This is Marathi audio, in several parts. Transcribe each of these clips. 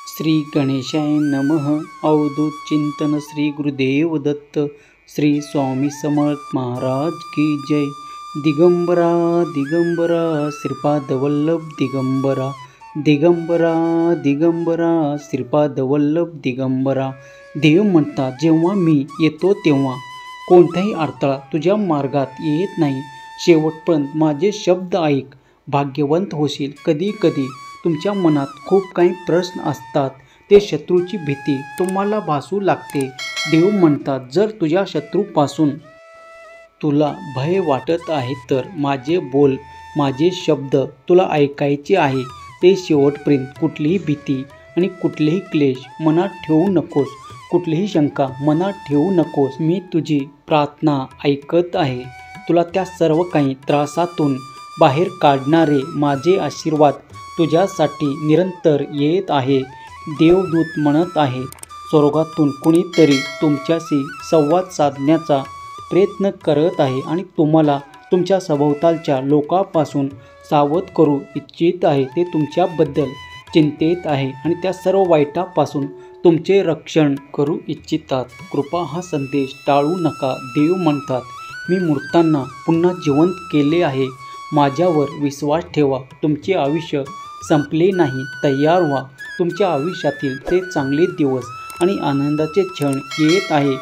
श्री गणेशाय नमः. अवधूत चिंतन श्री गुरुदेव दत्त. श्री स्वामी समर्थ महाराज की जय. दिगंबरा दिगंबरा श्रीपाद वल्लभ दिगंबरा. दिगंबरा दिगंबरा श्रीपाद वल्लभ दिगंबरा. देव म्हणतात, जेव्हा मी येतो तेव्हा कोणताही अडथळा तुझ्या मार्गात येत नाही. शेवटपर्यंत माझे शब्द ऐक, भाग्यवंत होशील. कधी कधी तुमच्या मनात खूप काही प्रश्न असतात, ते शत्रूची भीती तुम्हाला भासू लागते. देव म्हणतात, जर तुझ्या शत्रूपासून तुला भय वाटत आहे तर माझे बोल, माझे शब्द तुला ऐकायचे आहे. ते शेवटपर्यंत. कुठलीही भीती आणि कुठलेही क्लेश मनात ठेवू नकोस, कुठलीही शंका मनात ठेवू नकोस. मी तुझी प्रार्थना ऐकत आहे. तुला त्या सर्व काही त्रासातून बाहेर काढणारे माझे आशीर्वाद तुझ्यासाठी निरंतर येत आहे. देवदूत म्हणत आहे, स्वर्गातून कुणीतरी तुमच्याशी संवाद साधण्याचा प्रयत्न करत आहे आणि तुम्हाला तुमच्या सभोवतालच्या लोकांपासून सावध करू इच्छित आहे. ते तुमच्याबद्दल चिंतित आहे आणि त्या सर्व वाईटापासून तुमचे रक्षण करू इच्छितात. कृपा हा संदेश टाळू नका. देव म्हणतात, मी मृतांना पुन्हा जिवंत केले आहे. माझ्यावर विश्वास ठेवा. तुमचे आयुष्य संपले नाही. तयार व्हा. तुमच्या आयुष्यातील ते चांगले दिवस आणि आनंदाचे क्षण येत आहे.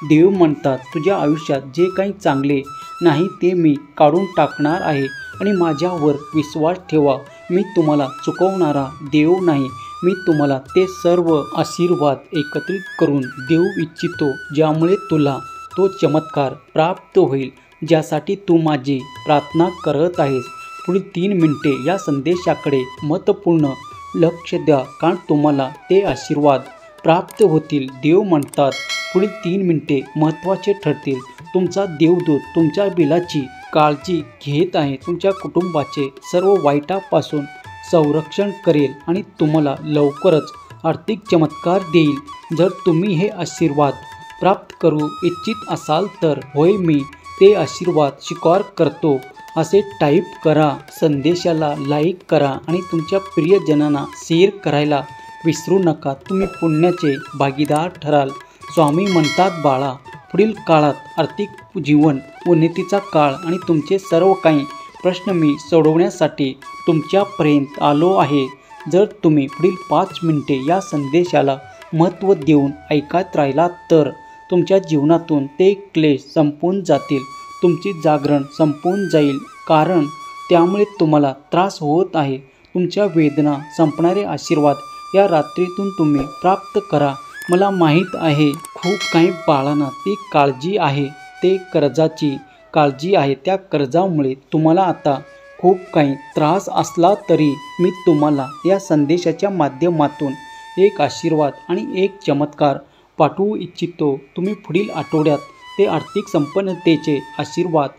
देव म्हणतात, तुझ्या आयुष्यात जे काही चांगले नाही ते मी काढून टाकणार आहे आणि माझ्यावर विश्वास ठेवा. मी तुम्हाला चुकवणारा देव नाही. मी तुम्हाला ते सर्व आशीर्वाद एकत्रित करून देऊ इच्छितो, ज्यामुळे तुला तो चमत्कार प्राप्त होईल ज्यासाठी तू माझी प्रार्थना करत आहेस. पुढील 3 मिनिटे या संदेशाकडे महत्त्वपूर्ण लक्ष द्या, कारण तुम्हाला ते आशीर्वाद प्राप्त होतील. देव म्हणतात, पुढील 3 मिनिटे महत्त्वाचे ठरतील. तुमचा देवदूत तुमच्या बिलाची काळजी घेत आहे. तुमच्या कुटुंबाचे सर्व वाईटापासून संरक्षण करेल आणि तुम्हाला लवकरच आर्थिक चमत्कार देईल. जर तुम्ही हे आशीर्वाद प्राप्त करू इच्छित असाल तर होय, मी ते आशीर्वाद स्वीकार करतो असे टाईप करा. संदेशाला लाईक करा आणि तुमच्या प्रियजनांना शेअर करायला विसरू नका. तुम्ही पुण्याचे भागीदार ठराल. स्वामी म्हणतात, बाळा, पुढील काळात आर्थिक जीवन उन्नतीचा काळ आणि तुमचे सर्व काही प्रश्न मी सोडवण्यासाठी तुमच्यापर्यंत आलो आहे. जर तुम्ही पुढील 5 मिनिटे या संदेशाला महत्त्व देऊन ऐकत राहिलात तर तुमच्या जीवनातून ते क्लेश संपून जातील. तुमचे जागरण संपून जाईल, कारण त्यामुळे तुम्हाला त्रास होत आहे. तुमच्या वेदना संपणारे आशीर्वाद या रात्रीतून तुम्ही प्राप्त करा. मला माहीत आहे, खूप काही बाळांना ती काळजी आहे, ते कर्जाची काळजी आहे. त्या कर्जामुळे तुम्हाला आता खूप काही त्रास असला तरी मी तुम्हाला या संदेशाच्या माध्यमातून एक आशीर्वाद आणि एक चमत्कार पाठवू इच्छितो. तुम्ही पुढील आठवड्यात ते आर्थिक संपन्नतेचे आशीर्वाद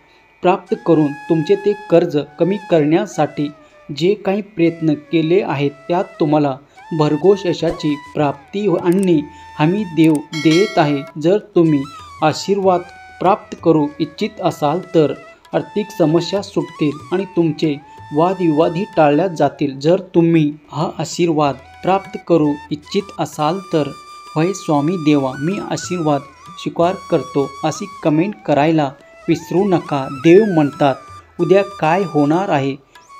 प्राप्त करून तुमचे ते कर्ज कमी करण्यासाठी जे काही प्रयत्न केले आहेत त्यात तुम्हाला भरघोस यशाची प्राप्ती आणि हमी देव देत आहे. जर तुम्ही आशीर्वाद प्राप्त करू इच्छित असाल तर आर्थिक समस्या सुटतील आणि तुमचे वादविवादही टाळल्या जातील. जर तुम्ही हा आशीर्वाद प्राप्त करू इच्छित असाल तर होय स्वामी देवा, मी आशीर्वाद स्वीकार करतो अशी कमेंट करायला विसरू नका. देव म्हणतात, उद्या काय होणार आहे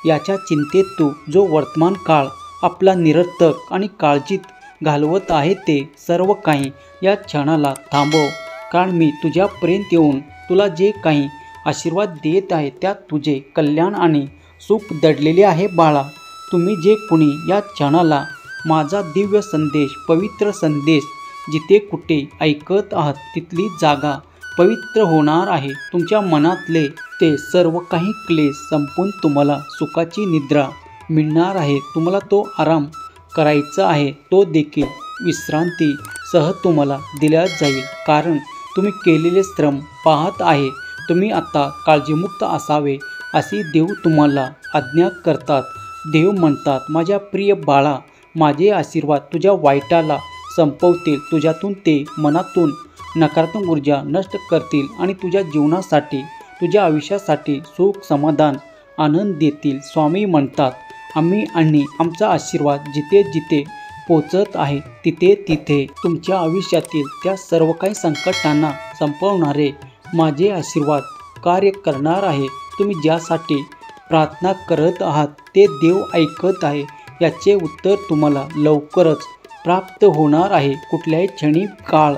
याच्या चिंतेत तू जो वर्तमान काळ आपला निरर्थक आणि काळजीत घालवत आहे ते सर्व काही या क्षणाला थांबव, कारण मी तुझ्यापर्यंत येऊन तुला जे काही आशीर्वाद देत आहे त्यात तुझे कल्याण आणि सुख दडलेले आहे. बाळा, तुम्ही जे कुणी या क्षणाला माझा दिव्य संदेश, पवित्र संदेश जिथे कुठे ऐकत आहात तिथली जागा पवित्र होणार आहे. तुमच्या मनातले ते सर्व काही क्लेश संपून तुम्हाला सुखाची निद्रा मिळणार आहे. तुम्हाला तो आराम करायचा आहे, तो देखील विश्रांतीसह तुम्हाला दिला जाईल, कारण तुम्ही केलेले श्रम पाहत आहे. तुम्ही आता काळजीमुक्त असावे अशी देव तुम्हाला आज्ञा करतात. देव म्हणतात, माझ्या प्रिय बाळा, माझे आशीर्वाद तुझ्या वाईटाला संपवतील. तुझ्यातून ते मनातून नकारात्मक ऊर्जा नष्ट करतील आणि तुझ्या जीवनासाठी, तुझ्या आयुष्यासाठी सुख, समाधान, आनंद देतील. स्वामी म्हणतात, आम्ही आणि आमचा आशीर्वाद जिथे जिथे पोचत आहे. तिथे तिथे तुमच्या आयुष्यातील त्या सर्व काही संकटांना संपवणारे माझे आशीर्वाद कार्य करणार आहे. तुम्ही ज्यासाठी प्रार्थना करत आहात ते देव ऐकत आहे. याचे उत्तर तुम्हाला लवकरच प्राप्त होणार आहे. कुठल्याही क्षणी काळ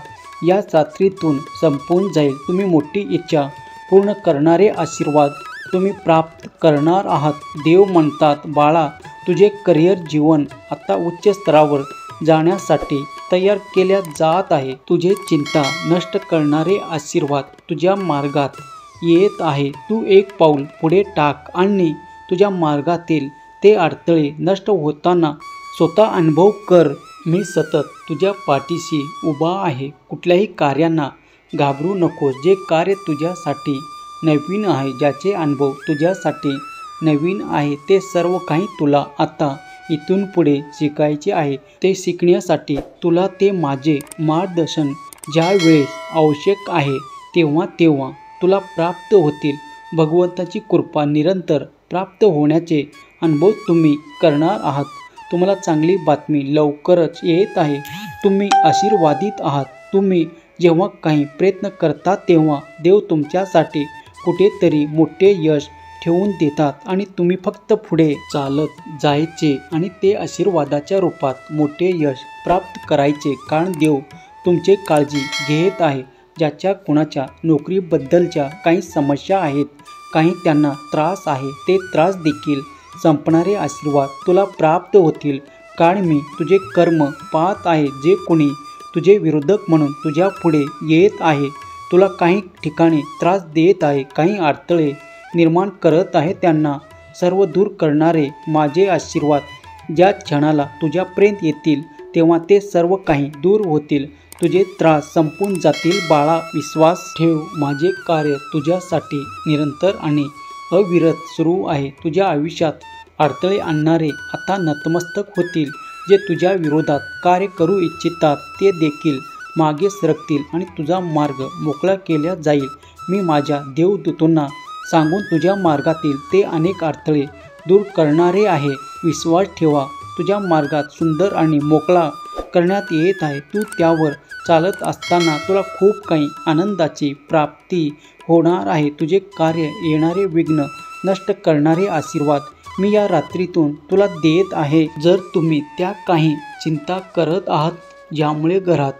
या रात्रीतून संपून जाईल. तुम्ही मोठी इच्छा पूर्ण करणारे आशीर्वाद तुम्ही प्राप्त करणार आहात. देव म्हणतात, बाळा, तुझे करिअर जीवन आता उच्च स्तरावर जाण्यासाठी तयार केल्या जात आहे. तुझे चिंता नष्ट करणारे आशीर्वाद तुझ्या मार्गात येत आहे. तू एक पाऊल पुढे टाक आणि तुझ्या मार्गातील ते अडथळे नष्ट होताना स्वतः अनुभव कर. मी सतत तुझ्या पाठीशी उभा आहे. कुठल्याही कार्यांना घाबरू नकोस. जे कार्य तुझ्यासाठी नवीन आहे, ज्याचे अनुभव तुझ्यासाठी नवीन आहे, ते सर्व काही तुला आता इथून पुढे शिकायचे आहे. ते शिकण्यासाठी तुला ते माझे मार्गदर्शन ज्या वेळेस आवश्यक आहे तेव्हा तेव्हा तुला प्राप्त होतील. भगवंताची कृपा निरंतर प्राप्त होण्याचे अनुभव तुम्ही करणार आहात. तुम्हाला चांगली बातमी लवकरच येत आहे. तुम्ही आशीर्वादित आहात. तुम्ही जेव्हा काही प्रयत्न करता तेव्हा देव तुमच्यासाठी कुठेतरी मोठे यश ठेवून देतात आणि तुम्ही फक्त पुढे चालत जायचे आणि ते आशीर्वादाच्या रूपात मोठे यश प्राप्त करायचे. कारण देव तुमची काळजी घेत आहे. ज्याच्या कुणाच्या नोकरीबद्दलच्या काही समस्या आहेत, काही त्यांना त्रास आहे, ते त्रास देखील संपणारे आशीर्वाद तुला प्राप्त होतील. कारण मी तुझे कर्म पाहत आहे. जे कोणी तुझे विरोधक म्हणून तुझ्या पुढे येत आहे, तुला काही ठिकाणी त्रास देत आहे, काही अडथळे निर्माण करत आहे, त्यांना सर्व दूर करणारे माझे आशीर्वाद ज्या क्षणाला तुझ्यापर्यंत येतील तेव्हा ते सर्व काही दूर होतील. तुझे त्रास संपून जातील. बाळा, विश्वास ठेव. माझे कार्य तुझ्यासाठी निरंतर आणि अविरत सुरू आहे. तुझ्या आयुष्यात अडथळे आणणारे आता नतमस्तक होतील. जे तुझ्या विरोधात कार्य करू इच्छितात ते देखील मागे सरकतील आणि तुझा मार्ग मोकळा केला जाईल. मी माझ्या देवदूतांना सांगून तुझ्या मार्गातील ते अनेक अडथळे दूर करणारे आहे. विश्वास ठेवा. तुझ्या मार्गात सुंदर आणि मोकळा करण्यात येत आहे. तू त्यावर चालत असताना तुला खूप काही आनंदाची प्राप्ती होणार आहे. तुझे कार्य येणारे विघ्न नष्ट करणारे आशीर्वाद मी या रात्रीतून तुला देत आहे. जर तुम्ही त्या काही चिंता करत आहात ज्यामुळे घरात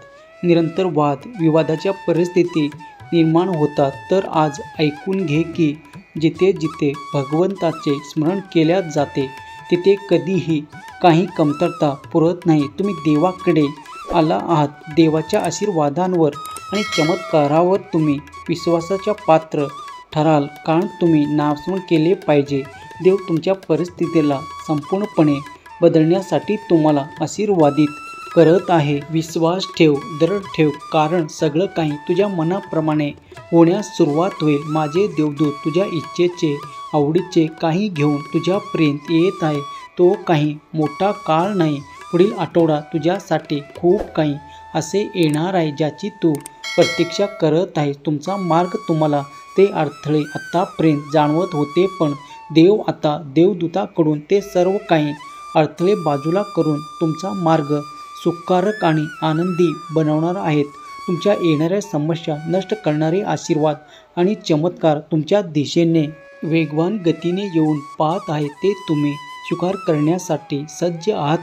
निरंतर वाद विवादाच्या परिस्थिती निर्माण होतात, तर आज ऐकून घे की जिथे जिथे भगवंताचे स्मरण केल्या जाते तिथे कधीही काही कमतरता पुरत नाही. तुम्ही देवाकडे आला आहात. देवाच्या आशीर्वादांवर आणि चमत्कारावर तुम्ही विश्वासाच्या पात्र ठराल. कारण तुम्ही नामस्मरण केले पाहिजे. देव तुमच्या परिस्थितीला संपूर्णपणे बदलण्यासाठी तुम्हाला आशीर्वादित करत आहे. विश्वास ठेव, दृढ ठेव, कारण सगळं काही तुझ्या मनाप्रमाणे होण्यास सुरुवात होईल. माझे देवदूत तुझ्या इच्छेचे, आवडीचे काही घेऊन तुझ्यापर्यंत येत आहे. तो काही मोठा काळ नाही. पुढील आठवडा तुझ्यासाठी खूप काही असे येणार आहे ज्याची तू प्रतीक्षा करत आहेस. तुमचा मार्ग तुम्हाला ते अडथळे आतापर्यंत जाणवत होते, पण देव आता देवदूताकडून ते सर्व काही अडथळे बाजूला करून तुमचा मार्ग सुखकारक आणि आनंदी बनवणार आहेत. तुमच्या येणाऱ्या समस्या नष्ट करणारे आशीर्वाद आणि चमत्कार तुमच्या दिशेने वेगवान गतीने येऊन पाहत आहे. ते तुम्ही स्वीकार करण्यासाठी सज्ज आहात.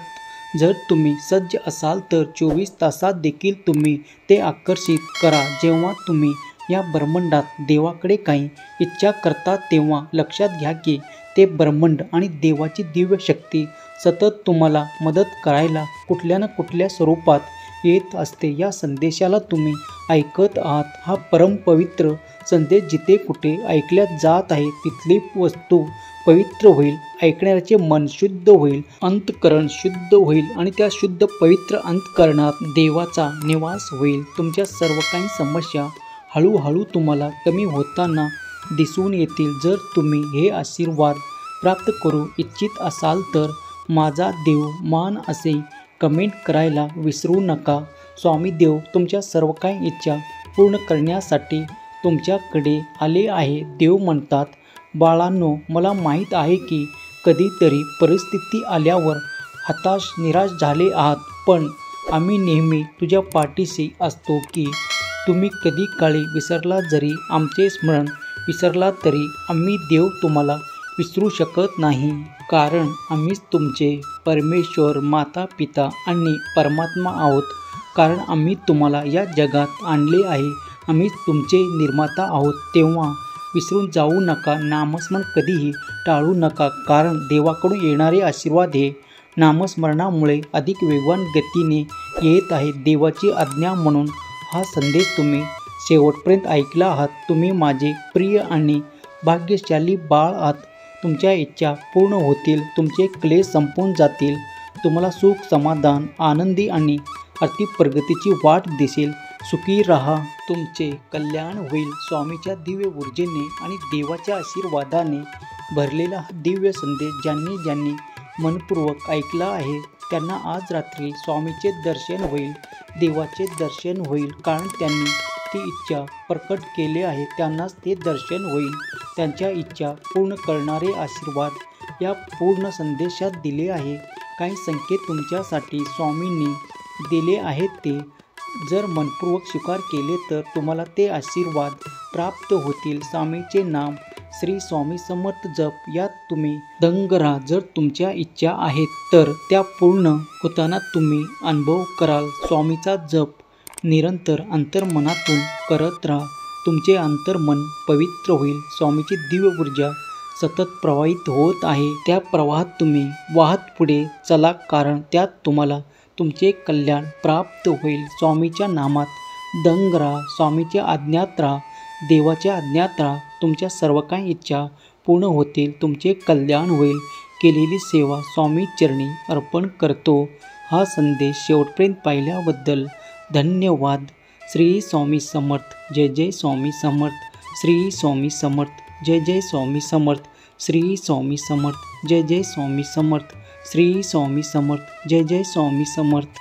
जर तुम्ही सज्ज असाल तर 24 तासात देखील तुम्ही ते आकर्षित करा. जेव्हा तुम्ही या ब्रह्मांडात देवाकडे काही इच्छा करता तेव्हा लक्षात घ्या की ते ब्रह्मांड आणि देवाची दिव्य शक्ती सतत तुम्हाला मदत करायला कुठल्या ना कुठल्या स्वरूपात येत असते. या संदेशाला तुम्ही ऐकत आहात. हा परमपवित्र संदेश जिथे कुठे ऐकल्या जात आहे तिथली वस्तू पवित्र होईल, ऐकणाऱ्याचे मन शुद्ध होईल, अंतःकरण शुद्ध होईल आणि त्या शुद्ध पवित्र अंतःकरणात देवाचा निवास होईल. तुमच्या सर्व काही समस्या हळूहळू तुम्हाला कमी होताना दिसून येतील. जर तुम्ही हे आशीर्वाद प्राप्त करू इच्छित असाल तर माझा देव मान असे कमेंट करायला विसरू नका. स्वामी देव तुमच्या सर्व काही इच्छा पूर्ण करण्यासाठी तुमच्याकडे आले आहे. देव म्हणतात, बाळांनो, मला माहीत आहे की कधीतरी परिस्थिती आल्यावर हताश निराश झाले आहात. पण आम्ही नेहमी तुझ्या पाठीशी असतो की तुम्ही कधी काळी विसरला जरी आमचे स्मरण विसरला तरी आम्ही देव तुम्हाला विसरू शकत नाही. कारण आम्हीच तुमचे परमेश्वर, माता, पिता आणि परमात्मा आहोत. कारण आम्ही तुम्हाला या जगात आणले आहे. आम्हीच तुमचे निर्माता आहोत. तेव्हा विसरून जाऊ नका. नामस्मरण कधीही टाळू नका. कारण देवाकडून येणारे आशीर्वाद हे नामस्मरणामुळे अधिक वेगवान गतीने येत आहेत. देवाची आज्ञा म्हणून हा संदेश तुम्ही शेवटपर्यंत ऐकला आहात. तुम्ही माझे प्रिय आणि भाग्यशाली बाळ आहात. तुमच्या इच्छा पूर्ण होतील. तुमचे क्लेश संपून जातील. तुम्हाला सुख, समाधान, आनंदी आणि आर्थिक प्रगतीची वाट दिसेल. सुखी राहा. तुमचे कल्याण होईल. स्वामीच्या दिव्य ऊर्जेने आणि देवाच्या आशीर्वादाने भरलेला हा दिव्य संदेश ज्यांनी ज्यांनी मनपूर्वक ऐकला आहे त्यांना आज रात्री स्वामीचे दर्शन होईल. देवाचे दर्शन होईल. कारण त्यांनी ती इच्छा प्रकट केली आहे. त्यांनाच ते दर्शन होईल. त्यांच्या इच्छा पूर्ण करणारे आशीर्वाद या पूर्ण संदेशात दिले आहे. काही संकेत तुमच्यासाठी स्वामींनी दिले आहेत. ते जर मनपूर्वक स्वीकार केले तर तुम्हाला ते आशीर्वाद प्राप्त होतील. स्वामीचे नाम श्री स्वामी समर्थ जप यात तुम्ही दंग राहा. जर तुमच्या इच्छा आहेत तर त्या पूर्ण होताना तुम्ही अनुभव कराल. स्वामीचा जप निरंतर अंतर्मनातून करत राहा. तुमचे अंतर्मन पवित्र होईल. स्वामीची दिव्य ऊर्जा सतत प्रवाहित होत आहे. त्या प्रवाहात तुम्ही वाहत पुढे चला. कारण त्यात तुम्हाला तुमचे कल्याण प्राप्त होईल. स्वामीच्या नामात दंग राहा. स्वामीच्या आज्ञात राहा. देवाच्या आज्ञात राहा. तुमच्या सर्व काही इच्छा पूर्ण होतील. तुमचे कल्याण होईल. केलेली सेवा स्वामी चरणी अर्पण करतो. हा संदेश शेवटपर्यंत पाहिल्याबद्दल धन्यवाद. श्री स्वामी समर्थ. जय जय स्वामी समर्थ. श्री स्वामी समर्थ. जय जय स्वामी समर्थ. श्री स्वामी समर्थ. जय जय स्वामी समर्थ. श्री स्वामी समर्थ. जय जय स्वामी समर्थ.